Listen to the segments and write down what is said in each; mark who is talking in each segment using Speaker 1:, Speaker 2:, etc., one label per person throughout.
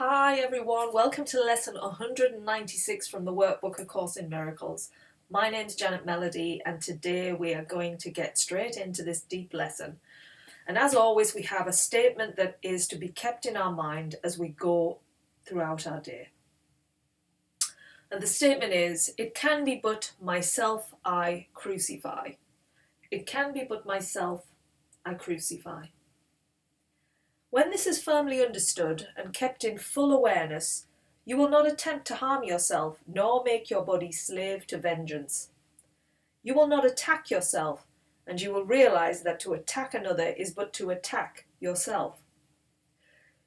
Speaker 1: Hi everyone, welcome to lesson 196 from the workbook A Course in Miracles. My name's Janet Melody and today we are going to get straight into this deep lesson. And as always, we have a statement that is to be kept in our mind as we go throughout our day. And the statement is, it can be but myself I crucify. It can be but myself I crucify. When this is firmly understood and kept in full awareness, you will not attempt to harm yourself, nor make your body slave to vengeance. You will not attack yourself, and you will realize that to attack another is but to attack yourself.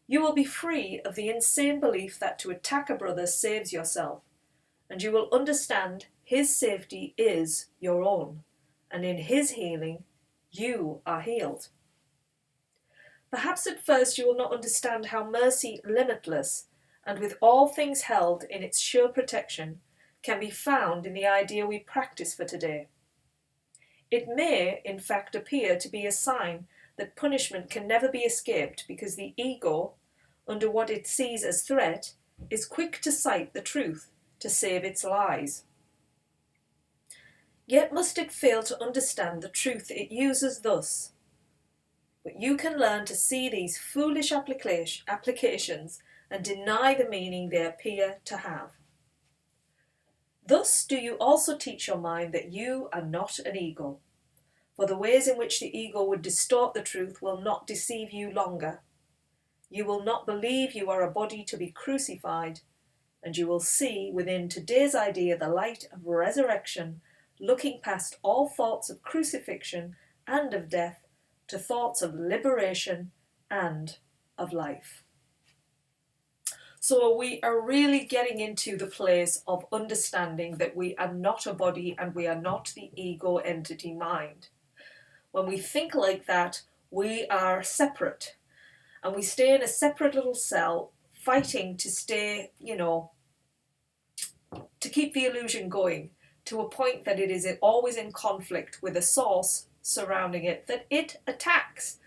Speaker 1: You will be free of the insane belief that to attack a brother saves yourself, and you will understand his safety is your own, and in his healing, you are healed. Perhaps at first you will not understand how mercy limitless, and with all things held in its sure protection, can be found in the idea we practice for today. It may, in fact, appear to be a sign that punishment can never be escaped because the ego, under what it sees as threat, is quick to cite the truth to save its lies. Yet must it fail to understand the truth it uses thus. But you can learn to see these foolish applications and deny the meaning they appear to have. Thus do you also teach your mind that you are not an ego, for the ways in which the ego would distort the truth will not deceive you longer. You will not believe you are a body to be crucified, and you will see within today's idea the light of resurrection, looking past all thoughts of crucifixion and of death, to thoughts of liberation and of life. So we are really getting into the place of understanding that we are not a body and we are not the ego entity mind. When we think like that, we are separate and we stay in a separate little cell fighting to stay, to keep the illusion going to a point that it is always in conflict with a source surrounding it that it attacks,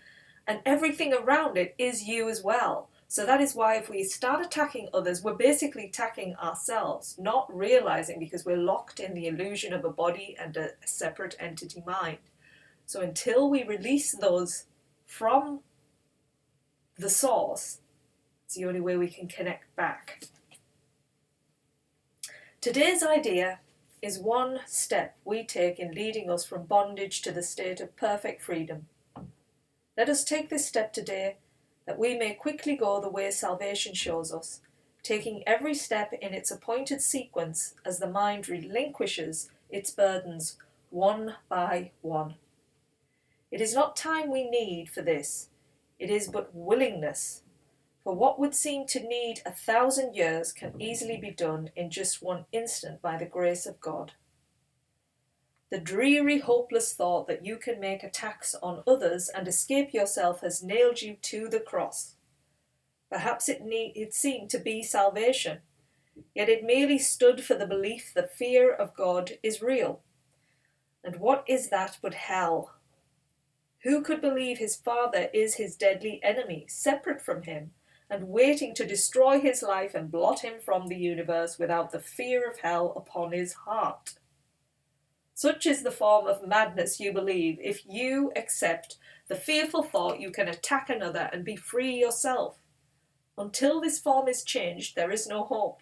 Speaker 1: and everything around it is you as well. So that is why if we start attacking others, we're basically attacking ourselves, not realizing because we're locked in the illusion of a body and a separate entity mind. So until we release those from the source, it's the only way we can connect back. Today's idea is one step we take in leading us from bondage to the state of perfect freedom. Let us take this step today that we may quickly go the way salvation shows us, taking every step in its appointed sequence as the mind relinquishes its burdens one by one. It is not time we need for this, it is but willingness. For what would seem to need 1,000 years can easily be done in just one instant by the grace of God. The dreary, hopeless thought that you can make attacks on others and escape yourself has nailed you to the cross. Perhaps it seemed to be salvation, yet it merely stood for the belief the fear of God is real. And what is that but hell? Who could believe his Father is his deadly enemy, separate from him, and waiting to destroy his life and blot him from the universe without the fear of hell upon his heart? Such is the form of madness you believe if you accept the fearful thought you can attack another and be free yourself. Until this form is changed, there is no hope.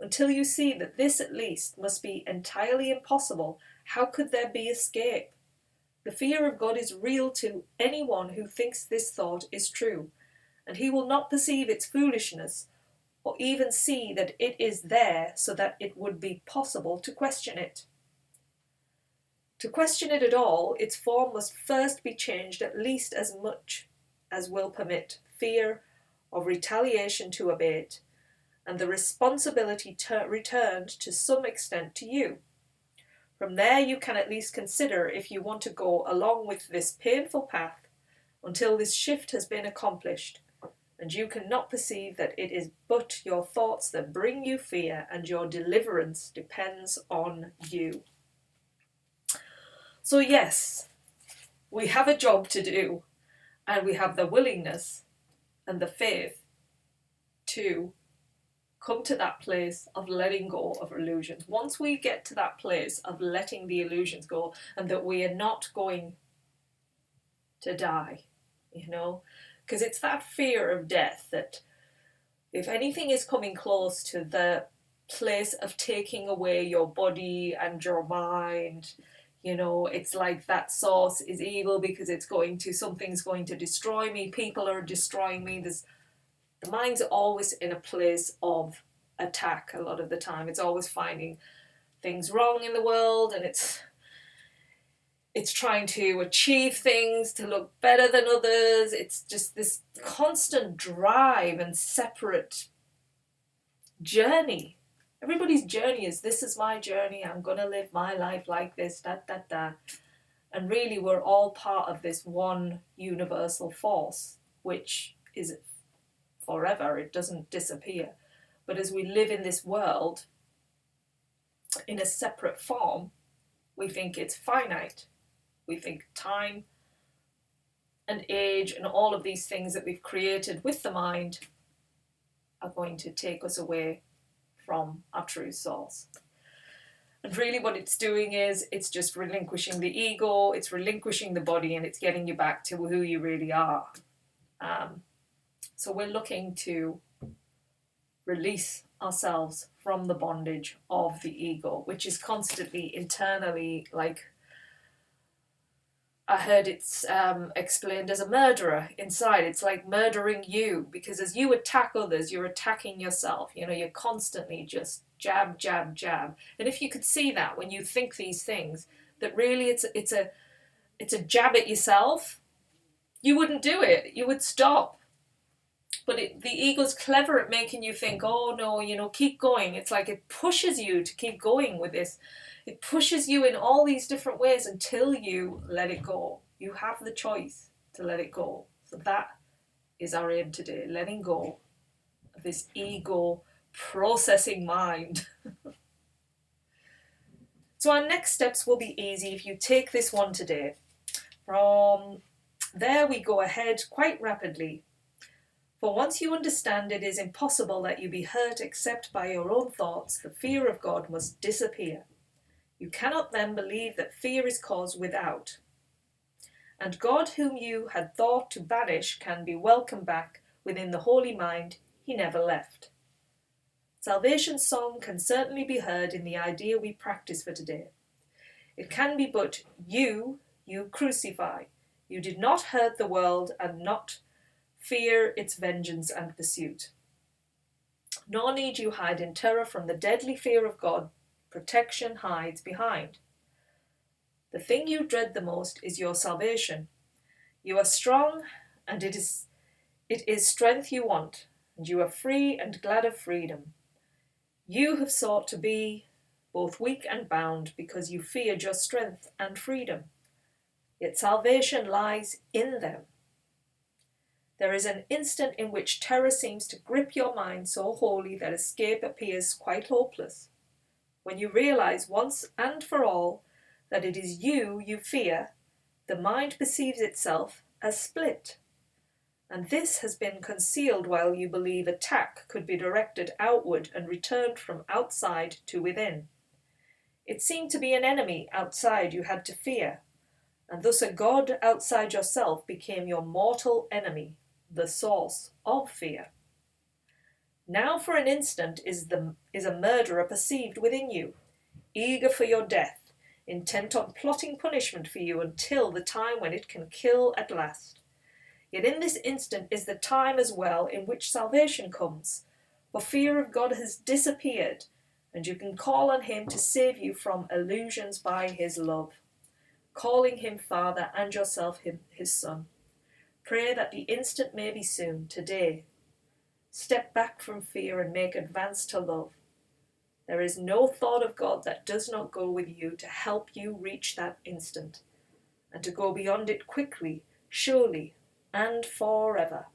Speaker 1: Until you see that this at least must be entirely impossible, how could there be escape? The fear of God is real to anyone who thinks this thought is true, and he will not perceive its foolishness, or even see that it is there so that it would be possible to question it. To question it at all, its form must first be changed at least as much as will permit fear of retaliation to abate, and the responsibility returned to some extent to you. From there you can at least consider if you want to go along with this painful path until this shift has been accomplished, and you cannot perceive that it is but your thoughts that bring you fear, and your deliverance depends on you. So yes, we have a job to do, and we have the willingness and the faith to come to that place of letting go of illusions. Once we get to that place of letting the illusions go, and that we are not going to die, because it's that fear of death that if anything is coming close to the place of taking away your body and your mind, it's like that source is evil because something's going to destroy me, people are destroying me. The mind's always in a place of attack a lot of the time. It's always finding things wrong in the world, and it's trying to achieve things to look better than others. It's just this constant drive and separate journey. Everybody's journey is, this is my journey, I'm going to live my life like this, And really we're all part of this one universal force, which is forever, it doesn't disappear. But as we live in this world in a separate form, we think it's finite. We think time and age and all of these things that we've created with the mind are going to take us away from our true source. And really what it's doing is it's just relinquishing the ego, it's relinquishing the body, and it's getting you back to who you really are. So we're looking to release ourselves from the bondage of the ego, which is constantly internally, like I heard it's explained as a murderer inside. It's like murdering you, because as you attack others, you're attacking yourself. You're constantly just jab, jab, jab. And if you could see that when you think these things, that really it's a jab at yourself, you wouldn't do it. You would stop. But the ego's clever at making you think, oh no, keep going. It's like it pushes you to keep going with this. It pushes you in all these different ways until you let it go. You have the choice to let it go. So that is our aim today, letting go of this ego processing mind. So our next steps will be easy if you take this one today. From there we go ahead quite rapidly. For once you understand it is impossible that you be hurt except by your own thoughts, the fear of God must disappear. You cannot then believe that fear is caused without. And God, whom you had thought to banish, can be welcomed back within the holy mind he never left. Salvation's song can certainly be heard in the idea we practice for today. It can be but you crucify. You did not hurt the world and not fear its vengeance and pursuit. Nor need you hide in terror from the deadly fear of God. Protection hides behind. The thing you dread the most is your salvation. You are strong, and it is strength you want, and you are free and glad of freedom. You have sought to be both weak and bound because you feared your strength and freedom. Yet salvation lies in them. There is an instant in which terror seems to grip your mind so wholly that escape appears quite hopeless. When you realize once and for all that it is you fear, the mind perceives itself as split. And this has been concealed while you believe attack could be directed outward and returned from outside to within. It seemed to be an enemy outside you had to fear, and thus a god outside yourself became your mortal enemy, the source of fear. Now for an instant is a murderer perceived within you, eager for your death, intent on plotting punishment for you until the time when it can kill at last. Yet in this instant is the time as well in which salvation comes, for fear of God has disappeared, and you can call on him to save you from illusions by his love, calling him Father and yourself his Son. Pray that the instant may be soon, today. Step back from fear and make advance to love. There is no thought of God that does not go with you to help you reach that instant, and to go beyond it quickly, surely, and forever.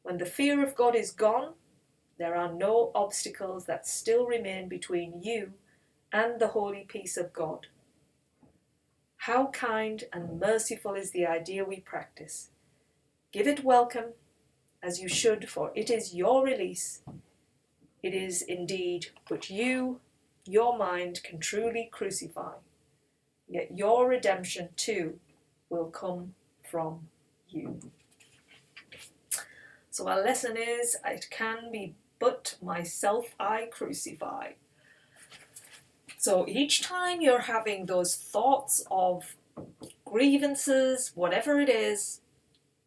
Speaker 1: When the fear of God is gone, there are no obstacles that still remain between you and the holy peace of God. How kind and merciful is the idea we practice. Give it welcome as you should, for it is your release. It is indeed but you, your mind, can truly crucify. Yet your redemption too will come from you. So our lesson is, it can be but myself I crucify. So each time you're having those thoughts of grievances, whatever it is,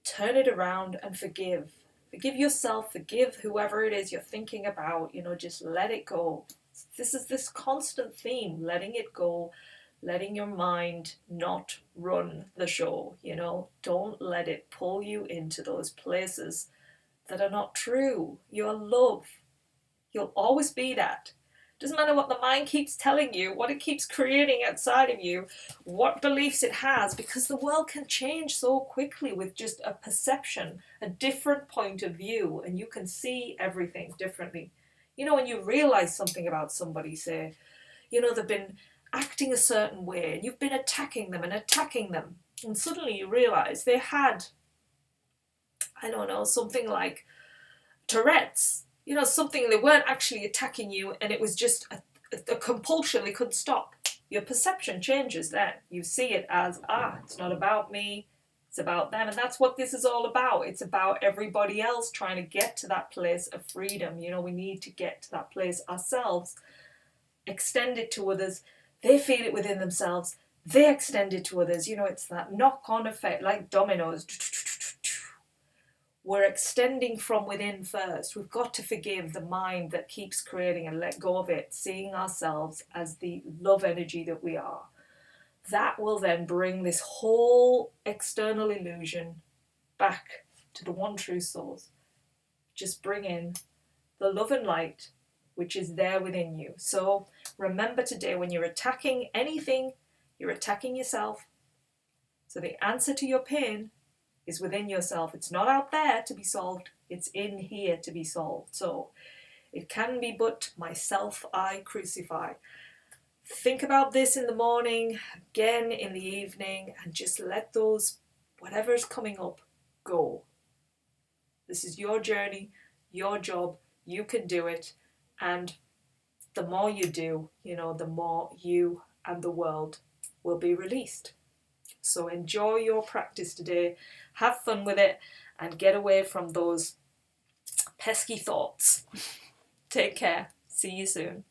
Speaker 1: turn it around and forgive. Forgive yourself, forgive whoever it is you're thinking about, just let it go. This is this constant theme, letting it go, letting your mind not run the show, Don't let it pull you into those places that are not true. You're love. You'll always be that. Doesn't matter what the mind keeps telling you, what it keeps creating outside of you, what beliefs it has, because the world can change so quickly with just a perception, a different point of view, and you can see everything differently. When you realize something about somebody, say, they've been acting a certain way, and you've been attacking them, and suddenly you realize they had, something like Tourette's, something, they weren't actually attacking you, and it was just a compulsion they couldn't stop. Your perception changes then. You see it as, it's not about me, it's about them, and that's what this is all about. It's about everybody else trying to get to that place of freedom. We need to get to that place ourselves, extend it to others, they feel it within themselves, they extend it to others. It's that knock-on effect, like dominoes. We're extending from within first. We've got to forgive the mind that keeps creating and let go of it, seeing ourselves as the love energy that we are. That will then bring this whole external illusion back to the one true source. Just bring in the love and light which is there within you. So remember today, when you're attacking anything, you're attacking yourself. So the answer to your pain is within yourself. It's not out there to be solved, it's in here to be solved. So it can be but myself I crucify. Think about this in the morning, again in the evening, and just let those, whatever's coming up, go. This is your journey, your job, you can do it, and the more you do, the more you and the world will be released. So enjoy your practice today, have fun with it, and get away from those pesky thoughts. Take care. See you soon.